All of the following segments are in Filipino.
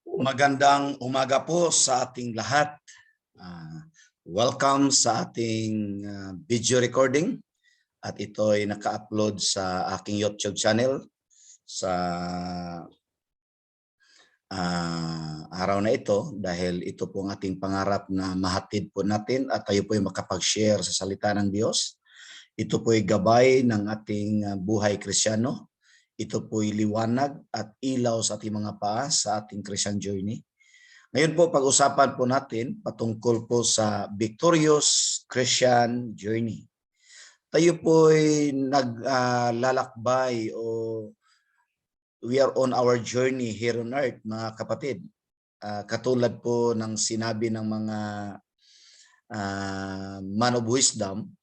Magandang umaga po sa ating lahat. Welcome sa ating video recording at ito ay naka-upload sa aking YouTube channel sa araw na ito dahil ito po ang ating pangarap na mahatid po natin at tayo po ay makapag-share sa salita ng Diyos. Ito po ay gabay ng ating buhay Kristyano. Ito po ay liwanag at ilaw sa ating mga paa sa ating Christian journey. Ngayon po, pag-usapan po natin patungkol po sa victorious Christian journey. Tayo po ay naglalakbay o we are on our journey here on earth, mga kapatid. Katulad po ng sinabi ng mga man of wisdom,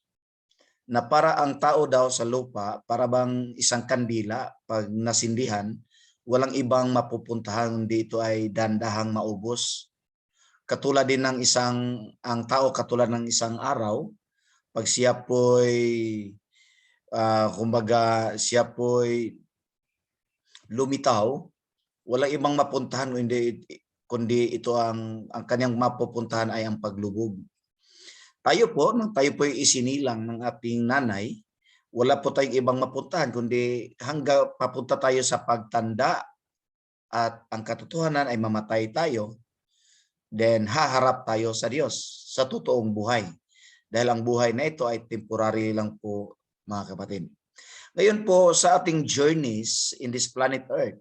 na para ang tao daw sa lupa, para bang isang kandila, pag nasindihan, walang ibang mapupuntahan, hindi ito ay dandahang maubos. Katulad din ng ang tao katulad ng isang araw, pag siya po'y, kumbaga siya po'y lumitaw, walang ibang mapuntahan kundi ito ang kanyang mapupuntahan ay ang paglubog. Tayo po, nang tayo po isinilang ng ating nanay, wala po tayong ibang mapuntahan kundi hanggang papunta tayo sa pagtanda at ang katotohanan ay mamatay tayo, then haharap tayo sa Diyos sa totoong buhay. Dahil ang buhay na ito ay temporary lang po, mga kapatid. Ngayon po sa ating journeys in this planet Earth,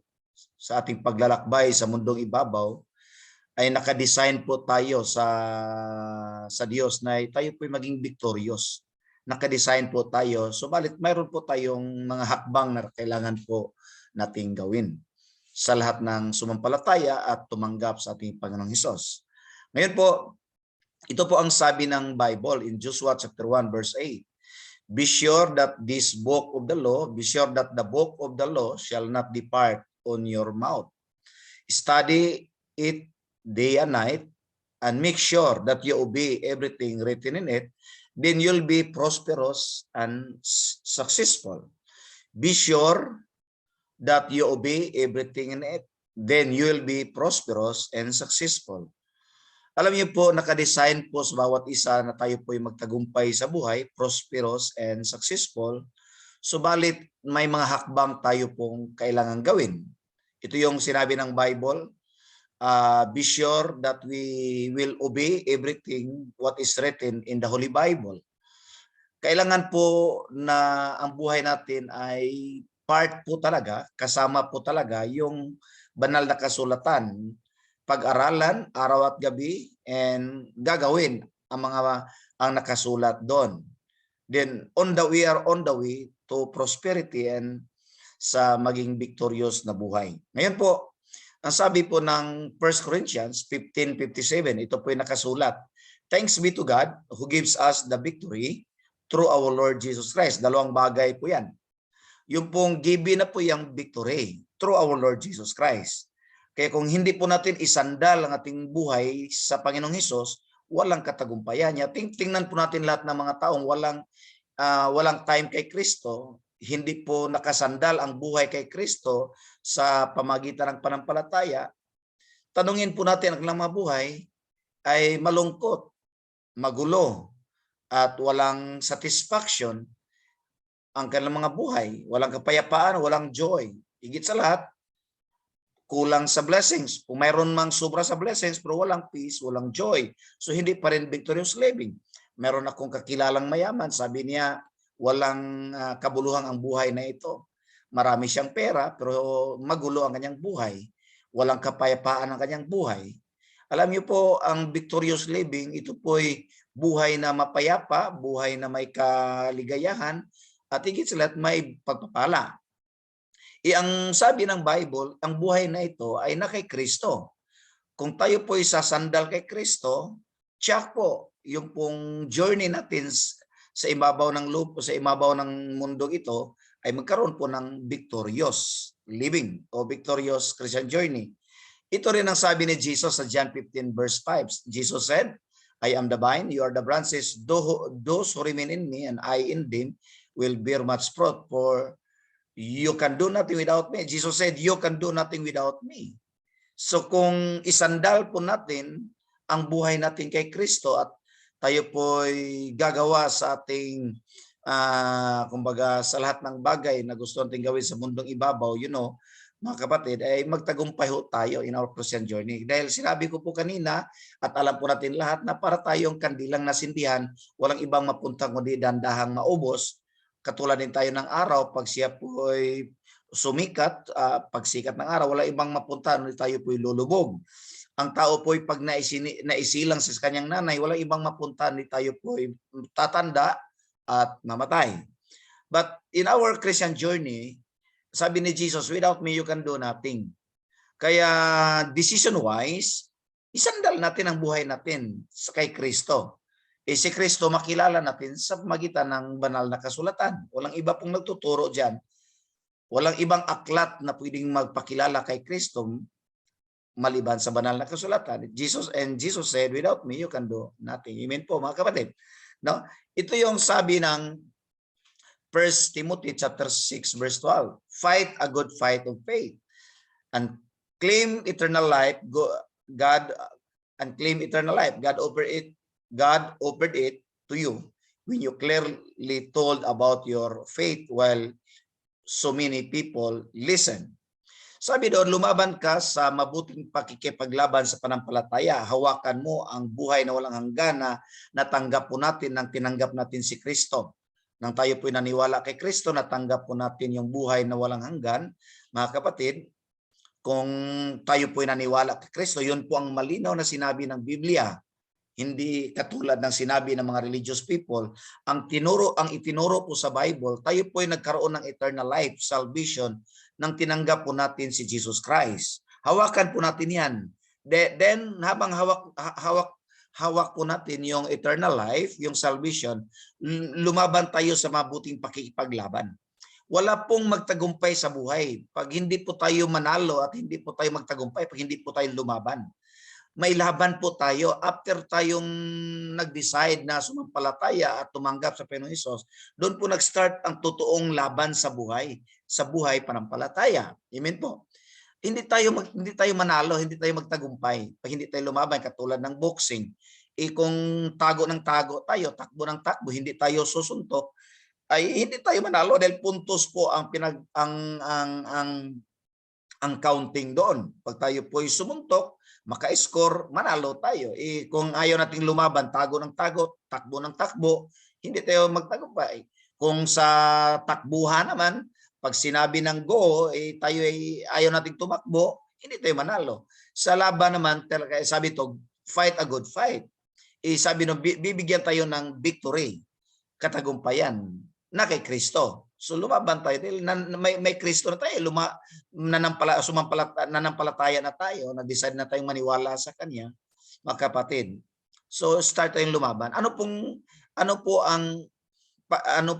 sa ating paglalakbay sa mundong ibabaw, ay nakadesign po tayo sa Diyos na tayo po maging victorious. Nakadesign po tayo, subalit mayroon po tayong mga hakbang na kailangan po nating gawin sa lahat ng sumampalataya at tumanggap sa ating Panginoong Hesus. Ngayon po, ito po ang sabi ng Bible in Joshua chapter 1 verse 8. Be sure that this book of the law, be sure that the book of the law shall not depart on your mouth. Study it day and night, and make sure that you obey everything written in it, then you'll be prosperous and successful. Be sure that you obey everything in it, then you'll be prosperous and successful. Alam niyo po, nakadesign po sa bawat isa na tayo po ay magtagumpay sa buhay, prosperous and successful. Subalit may mga hakbang tayo pong kailangan gawin. Ito yung sinabi ng Bible, be sure that we will obey everything what is written in the Holy Bible. Kailangan po na ang buhay natin ay part po talaga, kasama po talaga yung banal na kasulatan, pag-aralan araw at gabi, and gagawin ang nakasulat doon. Then we are on the way to prosperity and sa maging victorious na buhay. Ngayon po, ang sabi po ng 1 Corinthians 15:57, ito po yung nakasulat. Thanks be to God who gives us the victory through our Lord Jesus Christ. Dalawang bagay po yan. Yung pong given na po yung victory through our Lord Jesus Christ. Kaya kung hindi po natin isandal ang ating buhay sa Panginoong Hesus, walang katagumpayan niya. Tingnan po natin lahat ng mga taong walang time kay Kristo, hindi po nakasandal ang buhay kay Kristo sa pamagitan ng panampalataya. Tanungin po natin ang mga buhay ay malungkot, magulo, at walang satisfaction ang kanilang mga buhay. Walang kapayapaan, walang joy. Higit sa lahat, kulang sa blessings. Kung mayroon mang sobra sa blessings pero walang peace, walang joy, so hindi pa rin victorious living. Meron akong kakilalang mayaman, sabi niya, walang kabuluhan ang buhay na ito. Marami siyang pera pero magulo ang kanyang buhay. Walang kapayapaan ang kanyang buhay. Alam niyo po, ang victorious living, ito po ay buhay na mapayapa, buhay na may kaligayahan, at higit sa lahat may pagpapala. Ang sabi ng Bible, ang buhay na ito ay na kay Kristo. Kung tayo po ay sasandal kay Kristo, tiyak po, yung pong journey natin sa ibabaw ng lupa, sa ibabaw ng mundo ito, ay magkaroon po ng victorious living o victorious Christian journey. Ito rin ang sabi ni Jesus sa John 15 verse 5. Jesus said, I am the vine, you are the branches. Those who remain in me and I in them will bear much fruit, for you can do nothing without me. Jesus said, you can do nothing without me. So kung isandal po natin ang buhay natin kay Kristo at tayo po'y gagawa sa ating kumbaga sa lahat ng bagay na gusto natin gawin sa mundong ibabaw, mga kapatid, ay magtagumpay ho tayo in our Christian journey. Dahil sinabi ko po kanina at alam po natin lahat na para tayong kandilang nasindihan, walang ibang mapuntang kundi dandahang maubos. Katulad din tayo ng araw, pag siya po ay sumikat, pagsikat ng araw, wala ibang mapuntahan, tayo po'y lulubog. Ang tao po'y pag naisilang sa kanyang nanay, wala ibang mapuntahan, tayo po'y tatanda at mamatay. But in our Christian journey, sabi ni Jesus, without me, you can do nothing. Kaya decision-wise, isandal natin ang buhay natin kay Kristo. Si Kristo makilala natin sa magitan ng banal na kasulatan. Walang iba pong nagtuturo dyan. Walang ibang aklat na pwedeng magpakilala kay Kristo maliban sa banal na kasulatan. Jesus said, without me, you can do nothing. Amen po, mga kapatid. No? Ito yung sabi ng 1 Timothy chapter 6 verse 12. Fight a good fight of faith and claim eternal life. God offered it to you when you clearly told about your faith while so many people listen. Sabi doon, lumaban ka sa mabuting pakikipaglaban sa panampalataya. Hawakan mo ang buhay na walang hanggan na natanggap po natin nang tinanggap natin si Kristo. Nang tayo po'y naniwala kay Kristo, natanggap po natin yung buhay na walang hanggan. Mga kapatid, kung tayo po'y naniwala kay Kristo, yun po ang malinaw na sinabi ng Biblia. Hindi katulad ng sinabi ng mga religious people. Ang itinuro po sa Bible, tayo po'y nagkaroon ng eternal life, salvation, nang tinanggap po natin si Jesus Christ. Hawakan po natin yan. Then, habang hawak po natin yung eternal life, yung salvation, lumaban tayo sa mabuting pakikipaglaban. Wala pong magtagumpay sa buhay pag hindi po tayo manalo at hindi po tayo magtagumpay pag hindi po tayo lumaban. May laban po tayo after tayong nag-decide na sumampalataya at tumanggap sa Panginoong Hesus. Doon po nag-start ang totoong laban sa buhay panampalataya. Amen po. Hindi tayo manalo, hindi tayo magtagumpay pag hindi tayo lumaban, katulad ng boxing. Kung tago ng tago tayo, takbo ng takbo, hindi tayo susuntok, ay hindi tayo manalo dahil puntos po ang counting doon. Pag tayo po'y sumuntok, maka-score, manalo tayo. Kung ayaw nating lumaban, tago ng tago, takbo ng takbo, hindi tayo magtagumpay. Kung sa takbuhan naman, pag sinabi ng go, tayo ay ayaw nating tumakbo, hindi tayo manalo. Sa laban naman, sabi to, fight a good fight. Sabi no, bibigyan tayo ng victory, katagumpayan, na kay Kristo. So lumaban tayo, dahil may Kristo na tayo, nanampalataya na tayo, na-decide na tayong maniwala sa Kanya, mga kapatid. So start tayong lumaban. Ano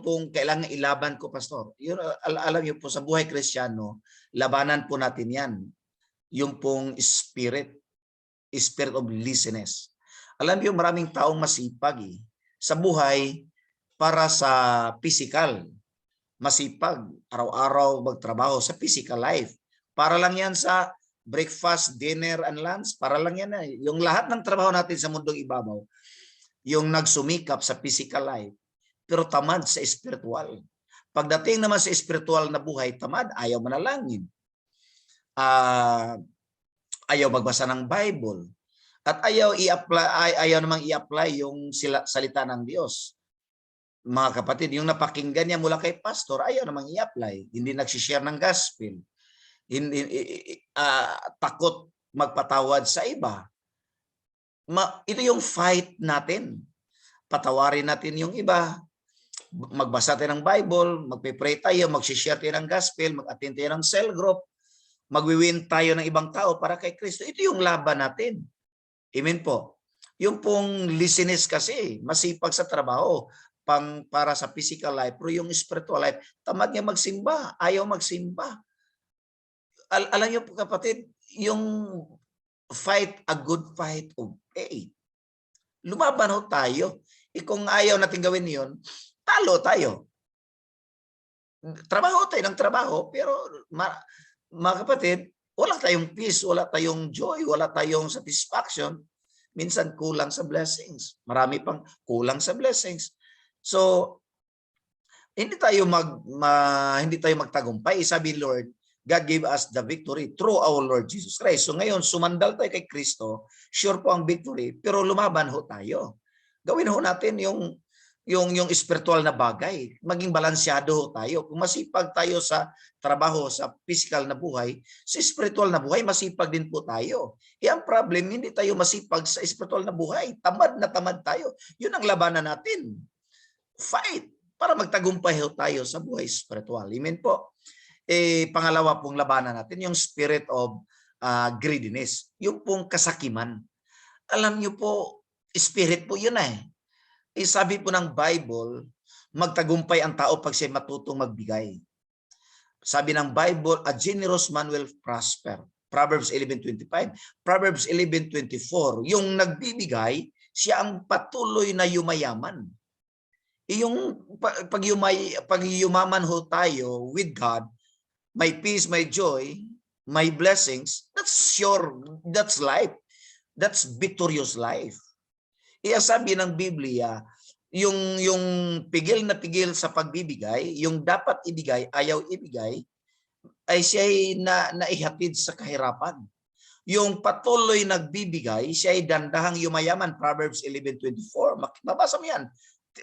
pong kailangan ilaban ko, Pastor? Alam niyo po, sa buhay Kristiyano, labanan po natin yan. Yung pong spirit of laziness. Alam niyo, maraming taong masipag sa buhay para sa physical. Masipag, araw-araw magtrabaho sa physical life. Para lang yan sa breakfast, dinner, and lunch. Para lang yan. Yung lahat ng trabaho natin sa mundong ibabaw, yung nagsumikap sa physical life, pero tamad sa spiritual. Pagdating naman sa spiritual na buhay, tamad, ayaw manalangin. Ayaw magbasa ng Bible. At ayaw namang i-apply yung salita ng Diyos. Mga kapatid, yung napakinggan niya mula kay pastor, ayaw namang i-apply. Hindi nagsishare ng gospel. Takot magpatawad sa iba. Ito yung fight natin. Patawarin natin yung iba. Magbasa tayo ng Bible, magpe-pray tayo, mag-share tayo ng gospel, mag-attend tayo ng cell group, magwiwin tayo ng ibang tao para kay Kristo. Ito yung laban natin. Amen po. Yung pong laziness kasi, masipag sa trabaho, para sa physical life, pero yung spiritual life, tamad niya magsimba, ayaw magsimba. Alam niyo po kapatid, yung fight a good fight of faith. Lumaban ho tayo. Kung ayaw natin gawin yun, talo tayo. Trabaho tayo ng trabaho, pero mga kapatid, wala tayong peace, wala tayong joy, wala tayong satisfaction. Minsan kulang sa blessings. Marami pang kulang sa blessings. So, hindi tayo hindi tayo magtagumpay. Sabi Lord, God gave us the victory through our Lord Jesus Christ. So ngayon, sumandal tayo kay Kristo, sure po ang victory, pero lumaban ho tayo. Gawin ho natin yung spiritual na bagay. Maging balansyado ho tayo. Kung masipag tayo sa trabaho, sa physical na buhay, sa spiritual na buhay, masipag din po tayo. Ang problem, hindi tayo masipag sa spiritual na buhay. Tamad na tamad tayo. Yun ang labanan natin. Fight para magtagumpay ho tayo sa buhay spiritual. Amen po. Pangalawa pong labanan natin, yung spirit of greediness. Yung pong kasakiman. Alam niyo po, spirit po yun eh. Sabi po ng Bible, magtagumpay ang tao pag siya matutong magbigay. Sabi ng Bible, a generous man will prosper. Proverbs 11:25. Proverbs 11:24. Yung nagbibigay, siya ang patuloy na yumayaman. Yung pag yumaman ho tayo with God, may peace, may joy, may blessings, that's life. That's victorious life. Sabi ng Biblia, yung pigil na pigil sa pagbibigay, yung dapat ibigay, ayaw ibigay, ay siya'y naihatid sa kahirapan. Yung patuloy nagbibigay, siya'y dandahang yumayaman. Proverbs 11:24. Mabasa mo yan.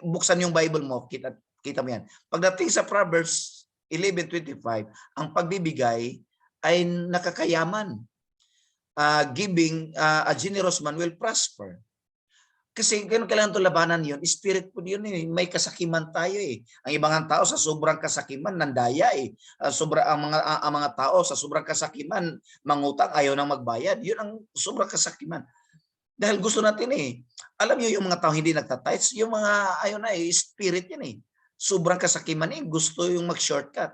Buksan yung Bible mo, kita mo yan. Pagdating sa Proverbs 11:25, ang pagbibigay ay nakakayaman. Giving, a generous man will prosper. Kasi ganun kailangan ito labanan yun. Spirit po yun eh. May kasakiman tayo eh. Ang ibang tao sa sobrang kasakiman, nandaya eh. Ang mga tao sa sobrang kasakiman, mangutang, ayaw nang magbayad. Yun ang sobrang kasakiman. Dahil gusto natin eh. Alam niyo yung mga tao hindi nagtatites, yung mga ayaw na eh, spirit yan eh. Sobrang kasakiman eh. Gusto yung mag-shortcut.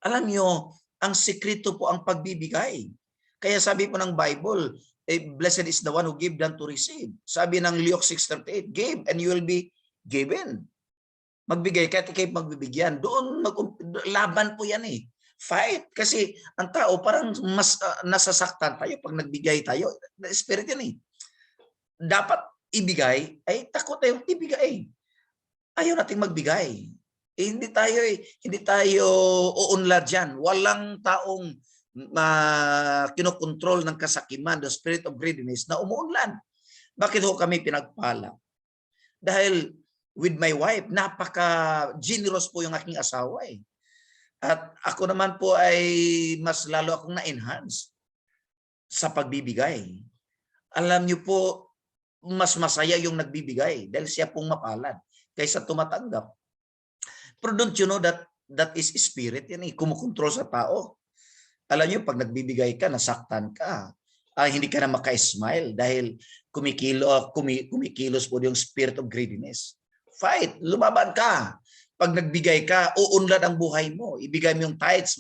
Alam niyo, ang sekreto po ang pagbibigay. Kaya sabi po ng Bible, blessed is the one who give than to receive. Sabi ng Luke 6:38, give and you will be given. Magbigay ka at ikay magbibigyan. Doon laban po yan eh. Fight. Kasi ang tao parang mas nasasaktan tayo pag nagbigay tayo. Spirit yan eh. Dapat ibigay, ay takot tayong ibigay. Ayaw nating magbigay. Hindi tayo uunlad dyan. Walang taong kinokontrol ng kasakiman, the spirit of greediness, na umuunlad. Bakit ho kami pinagpala? Dahil with my wife, napaka-generous po yung aking asawa eh. At ako naman po ay mas lalo akong na-enhance sa pagbibigay. Alam niyo po, mas masaya yung nagbibigay dahil siya pong mapalad kaysa tumatanggap. Pero don't you know that is spirit yan eh, kumukontrol sa tao. Alam niyo, pag nagbibigay ka, nasaktan ka. Hindi ka na maka-smile dahil kumikilos po yung spirit of greediness. Fight, lumaban ka. Pag nagbigay ka, uunlad ang buhay mo. Ibigay mo yung tithes,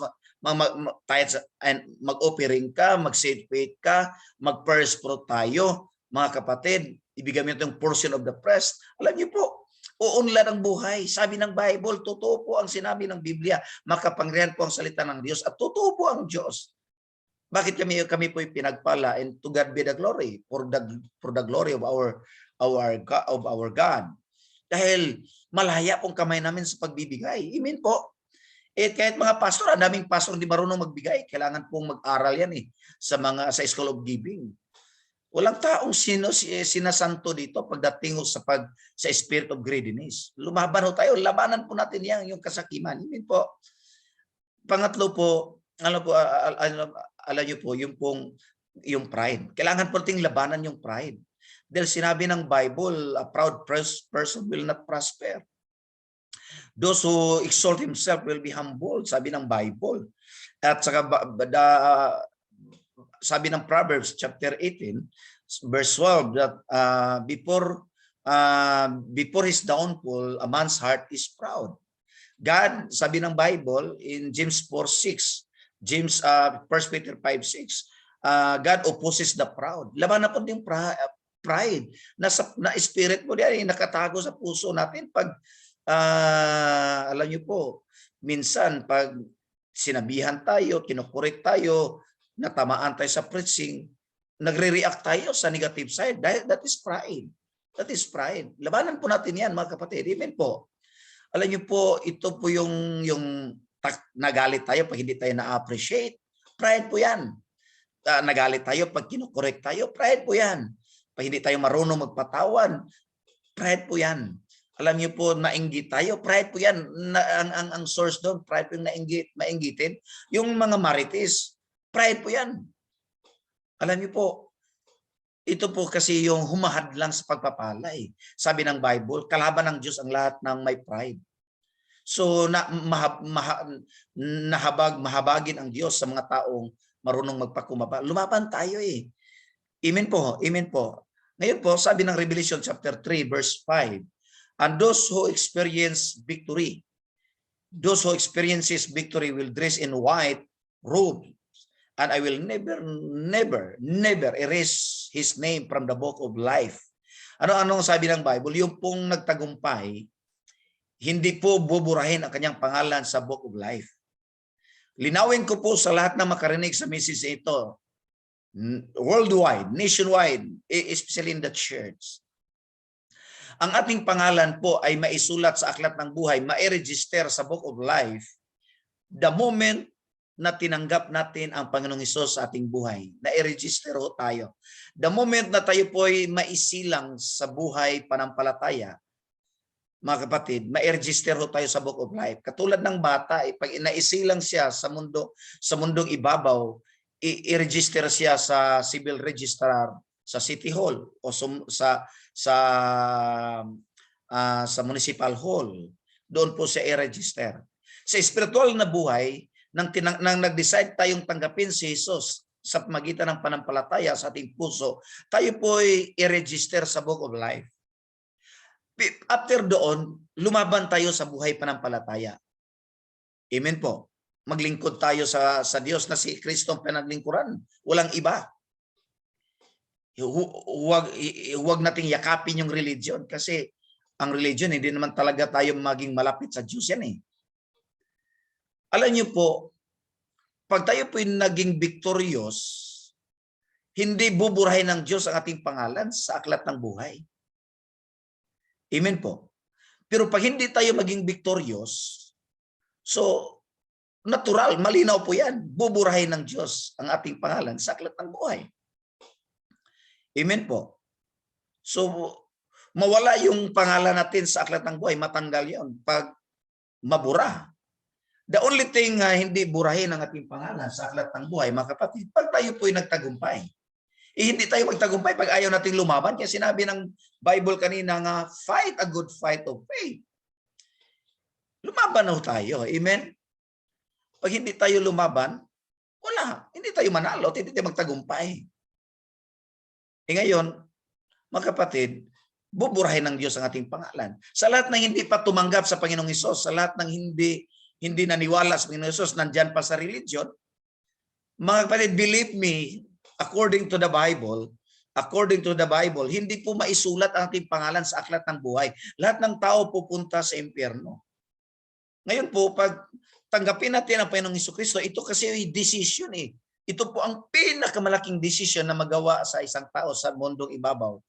mag-offering ka, mag-save faith ka, mag-first fruit tayo. Mga kapatid, ibigay mo yung portion of the first. Alam niyo po, uunlad ang buhay. Sabi ng Bible, totoo po ang sinabi ng Biblia. Makapangyarihan po ang salita ng Diyos at totoo po ang Diyos. Bakit kami po pinagpala? And to God be the glory for the glory of our God. Dahil malaya pong kamay namin sa pagbibigay. Amen po. Kahit mga pastor, ang daming pastor hindi marunong magbigay. Kailangan pong mag-aral yan eh sa School of Giving. Walang taong sinasanto dito pagdating sa spirit of greediness. Lumaban ho tayo, labanan po natin yan, yung kasakiman. Amen po. Pangatlo po, alam niyo po, yung pride. Kailangan po nating labanan yung pride. Dahil sinabi ng Bible, a proud person will not prosper. Those who exalt himself will be humbled, sabi ng Bible. At saka sabi ng Proverbs chapter 18 verse 12 that before his downfall a man's heart is proud. God, sabi ng Bible in James 4:6, James 1 Peter 5:6, God opposes the proud. Laban na po yung pride. Na spirit mo diyan nakatago sa puso natin pag alam niyo po, minsan pag sinabihan tayo, kinukorek tayo, natamaan tayo sa preaching, nagre-react tayo sa negative side. That is pride. That is pride. Labanan po natin yan, mga kapatid. Amen po. Alam niyo po, ito po yung nagalit tayo pag hindi tayo na-appreciate. Pride po yan. Nagalit tayo pag kinokorek tayo. Pride po yan. Pag hindi tayo marunong magpatawan. Pride po yan. Alam niyo po, nainggit tayo. Pride po yan. Ang source doon, pride po yung mainggitin. Yung mga marites, pride po yan. Alam niyo po, ito po kasi yung humahadlang sa pagpapalay. Sabi ng Bible, kalaban ng Diyos ang lahat ng may pride. So, mahabagin ang Diyos sa mga taong marunong magpakumbaba. Lumaban tayo eh. Amen po, amen po. Ngayon po, sabi ng Revelation chapter 3, verse 5, and those who experience victory will dress in white robe, and I will never erase his name from the book of life. Ano sabi ng Bible? Yung pong nagtagumpay, hindi po buburahin ang kanyang pangalan sa book of life. Linawin ko po sa lahat na makarinig sa message ito, worldwide, nationwide, especially in the church. Ang ating pangalan po ay maisulat sa aklat ng buhay, ma-register sa book of life the moment na tinanggap natin ang Panginoong Hesus sa ating buhay. Na-register ho tayo. The moment na tayo po ay maisilang sa buhay panampalataya, mga kapatid, ma-register ho tayo sa book of life. Katulad ng bata, pag naisilang siya sa mundong ibabaw, i-register siya sa civil registrar sa City Hall o sa Municipal Hall. Doon po siya i-register. Sa spiritual na buhay, nang nag-decide tayong tanggapin si Jesus sa pamagitan ng panampalataya sa ating puso, tayo po ay i-register sa book of life. After doon, lumaban tayo sa buhay panampalataya. Amen po. Maglingkod tayo sa Diyos na si Kristo ang pinaglingkuran. Walang iba. Huwag nating yakapin yung religion kasi ang religion, hindi naman talaga tayo maging malapit sa Diyos yan eh. Alam niyo po, pag tayo po naging victorious, hindi buburahin ng Diyos ang ating pangalan sa aklat ng buhay. Amen po. Pero pag hindi tayo maging victorious, so natural, malinaw po yan. Buburahin ng Diyos ang ating pangalan sa aklat ng buhay. Amen po. So, mawala yung pangalan natin sa aklat ng buhay, matanggal yun pag mabura. The only thing hindi burahin ang ating pangalan sa aklat ng buhay, mga kapatid, pag tayo po'y nagtagumpay. Hindi tayo magtagumpay pag ayaw nating lumaban. Kaya sinabi ng Bible kanina nga, fight a good fight of faith. Lumaban na tayo. Amen? Pag hindi tayo lumaban, wala. Hindi tayo manalo. Hindi tayo magtagumpay. Ngayon, mga kapatid, buburahin ng Diyos ang ating pangalan. Sa lahat ng hindi pa tumanggap sa Panginoong Hesus, sa lahat ng hindi naniwala sa Panginoong Hesus, nandyan pa sa religion, mga kapatid, believe me, according to the Bible, hindi po maisulat ang ating pangalan sa aklat ng buhay. Lahat ng tao pupunta sa impyerno. Ngayon po, pag tanggapin natin ang Panginoong Hesukristo, ito kasi ay decision eh. Ito po ang pinakamalaking decision na magawa sa isang tao sa mundong ibabaw,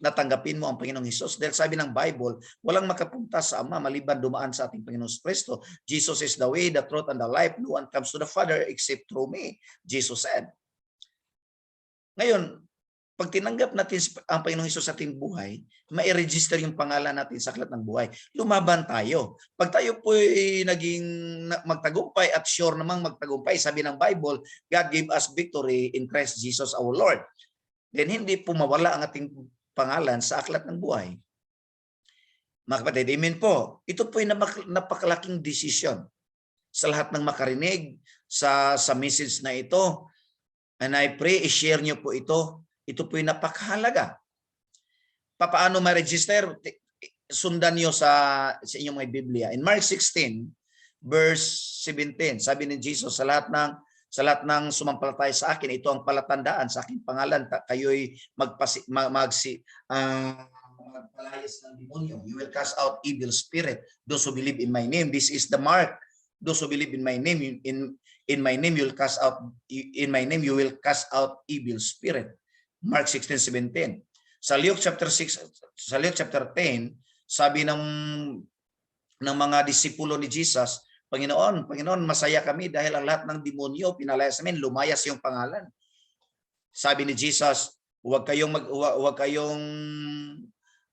na tanggapin mo ang Panginoong Hesus. Dahil sabi ng Bible, walang makapunta sa Ama maliban dumaan sa ating Panginoong Hesukristo. Jesus is the way, the truth, and the life. No one comes to the Father except through me, Jesus said. Ngayon, pag tinanggap natin ang Panginoong Hesus sa ating buhay, ma-register yung pangalan natin sa aklat ng buhay. Lumaban tayo. Pag tayo po naging magtagumpay at sure namang magtagumpay, sabi ng Bible, God gave us victory in Christ Jesus our Lord. Then hindi po mawala ang ating pangalan sa aklat ng buhay. Mga kapatid, amen po. Ito po ay napakalaking desisyon sa lahat ng makarinig sa message na ito. And I pray, i-share nyo po ito. Ito po yung napakahalaga. Paano ma-register? Sundan nyo sa inyong may Biblia. In Mark 16, verse 17, sabi ni Jesus, sa lahat ng sumampalataya sa akin, ito ang palatandaan sa aking pangalan. Kayo'y magpalayas ng demonyo. You will cast out evil spirit. Those who believe in my name. This is the mark. Those who believe in my name. In my name you will cast out evil spirit. Mark 16:17. Sa Luke chapter 6, sa Luke chapter 10, sabi ng mga disipulo ni Jesus, Panginoon, masaya kami dahil ang lahat ng demonyo pinalayas namin, lumayas yung pangalan. Sabi ni Jesus, huwag kayong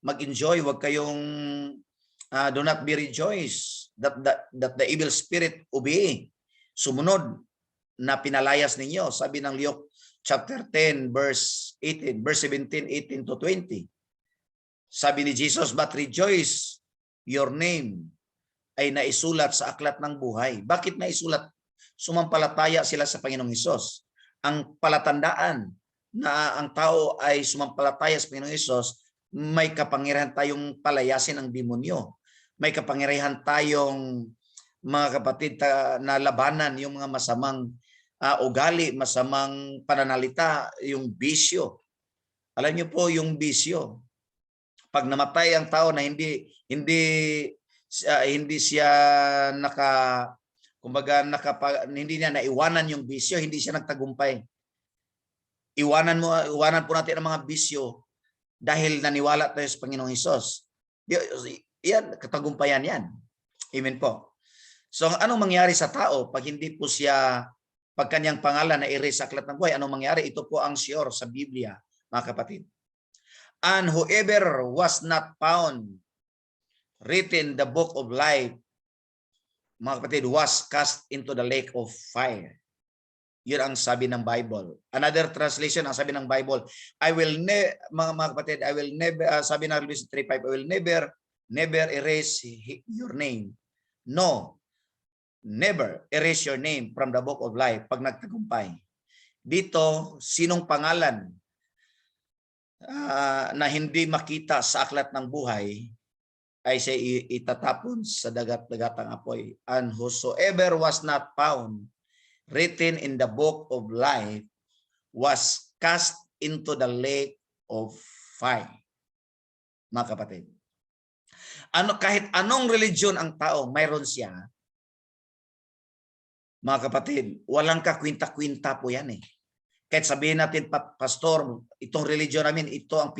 mag-enjoy, huwag kayong do not be rejoice that the evil spirit obey. Sumunod na pinalayas ninyo. Sabi ng Luke chapter 10 verse 17, 18 to 20. Sabi ni Jesus, but rejoice, your name ay naisulat sa aklat ng buhay. Bakit naisulat? Sumampalataya sila sa Panginoong Hesus. Ang palatandaan na ang tao ay sumampalataya sa Panginoong Hesus, may kapangyarihan tayong palayasin ang demonyo. May kapangyarihan tayong, mga kapatid, na labanan yung mga masamang ugali, masamang pananalita, yung bisyo. Alam niyo po yung bisyo. Pag namatay ang tao na hindi siya hindi niya naiwanan yung bisyo, hindi siya nagtagumpay. Iwanan po natin ang mga bisyo dahil naniwala tayo sa Panginoong Hesus. Yan, katagumpayan yan. Amen po. So anong mangyari sa tao pag hindi po siya, pag kanyang pangalan na i-erase sa aklat ng buhay, anong mangyari? Ito po ang sure sa Biblia, mga kapatid. And whoever was not found written the book of life, mga kapatid, was cast into the lake of fire. Yun ang sabi ng Bible. Another translation, ang sabi ng Bible, mga kapatid, I will never, sabi ng Revelation 3:5, I will never erase your name. No, never erase your name from the book of life pag nagtagumpay. Dito, sinong pangalan na hindi makita sa aklat ng buhay ay siya itatapon sa dagat-dagatang apoy. And whosoever was not found written in the book of life was cast into the lake of fire. Mga kapatid, kahit anong religion ang tao, mayroon siya. Mga kapatid, walang kakwinta-kwinta po yan eh. Kahit sabihin natin, pastor, itong religion namin, ito ang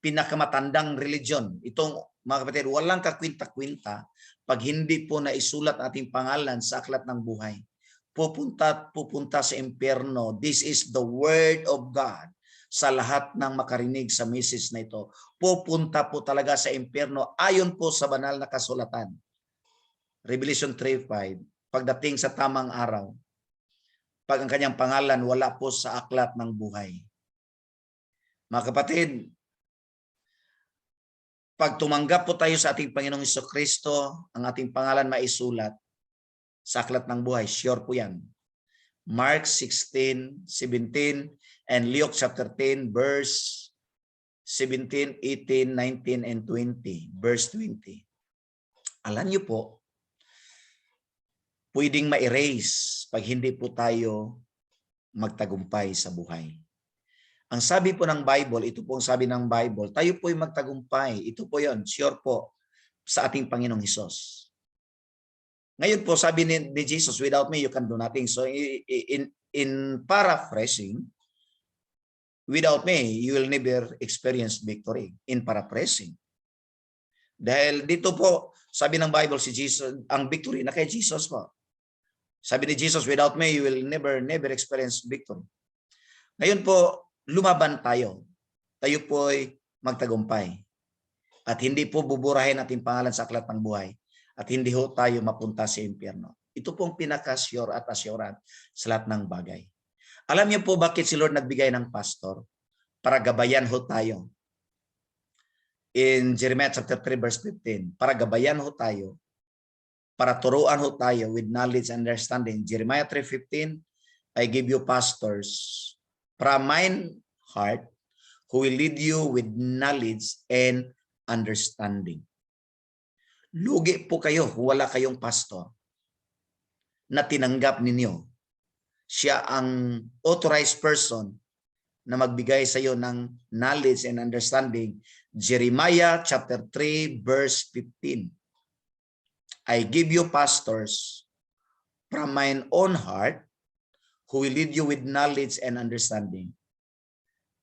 pinakamatandang religion. Itong, mga kapatid, walang kakwinta-kwinta pag hindi po naisulat ating pangalan sa aklat ng buhay. Pupunta sa impyerno. This is the word of God sa lahat ng makarinig sa message na ito. Pupunta po talaga sa impyerno ayon po sa banal na kasulatan. Revelation 3:5, pagdating sa tamang araw, pag ang kanyang pangalan wala po sa aklat ng buhay. Mga kapatid, pag tumanggap po tayo sa ating Panginoong Jesucristo, ang ating pangalan maisulat sa aklat ng buhay, sure po yan. Mark 16:17 and Luke chapter 10 verse 17, 18, 19, and 20. Verse 20. Alam niyo po, pwedeng ma-erase pag hindi po tayo magtagumpay sa buhay. Ang sabi po ng Bible, ito po ang sabi ng Bible, tayo po'y magtagumpay. Ito po yon, sure po, sa ating Panginoong Hesus. Ngayon po, sabi ni Jesus, without me, you can do nothing. So in paraphrasing, without me, you will never experience victory. In paraphrasing. Dahil dito po, sabi ng Bible si Jesus, ang victory na kay Jesus po. Sabi ni Jesus, without me, you will never experience victory. Ngayon po, lumaban tayo. Tayo po ay magtagumpay. At hindi po buburahin ating pangalan sa aklat ng buhay. At hindi ho tayo mapunta sa impyerno. Ito pong pinaka-sure at assurance sa lahat ng bagay. Alam niyo po bakit si Lord nagbigay ng pastor? Para gabayan ho tayo. In Jeremiah chapter 3 verse 15, para gabayan ho tayo, para turuan ho tayo with knowledge and understanding. Jeremiah 3:15, I give you pastors from mine heart who will lead you with knowledge and understanding. Lugi po kayo kung wala kayong pastor na tinanggap ninyo. Siya ang authorized person na magbigay sa iyo ng knowledge and understanding. Jeremiah chapter 3 verse 15. I give you pastors from mine own heart, who will lead you with knowledge and understanding.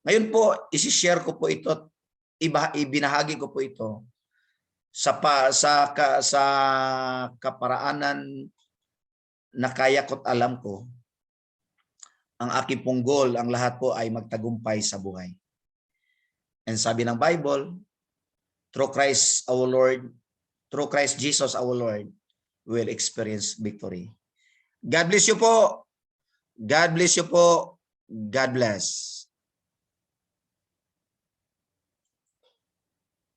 Ngayon po, isi-share ko po ito, ibinahagi ko po ito sa kaparaanan na kaya ko't alam ko. Ang aking pong goal, ang lahat po ay magtagumpay sa buhay. And sabi ng Bible, through Christ our Lord, through Christ Jesus our Lord, we will experience victory. God bless you po. God bless you po. God bless.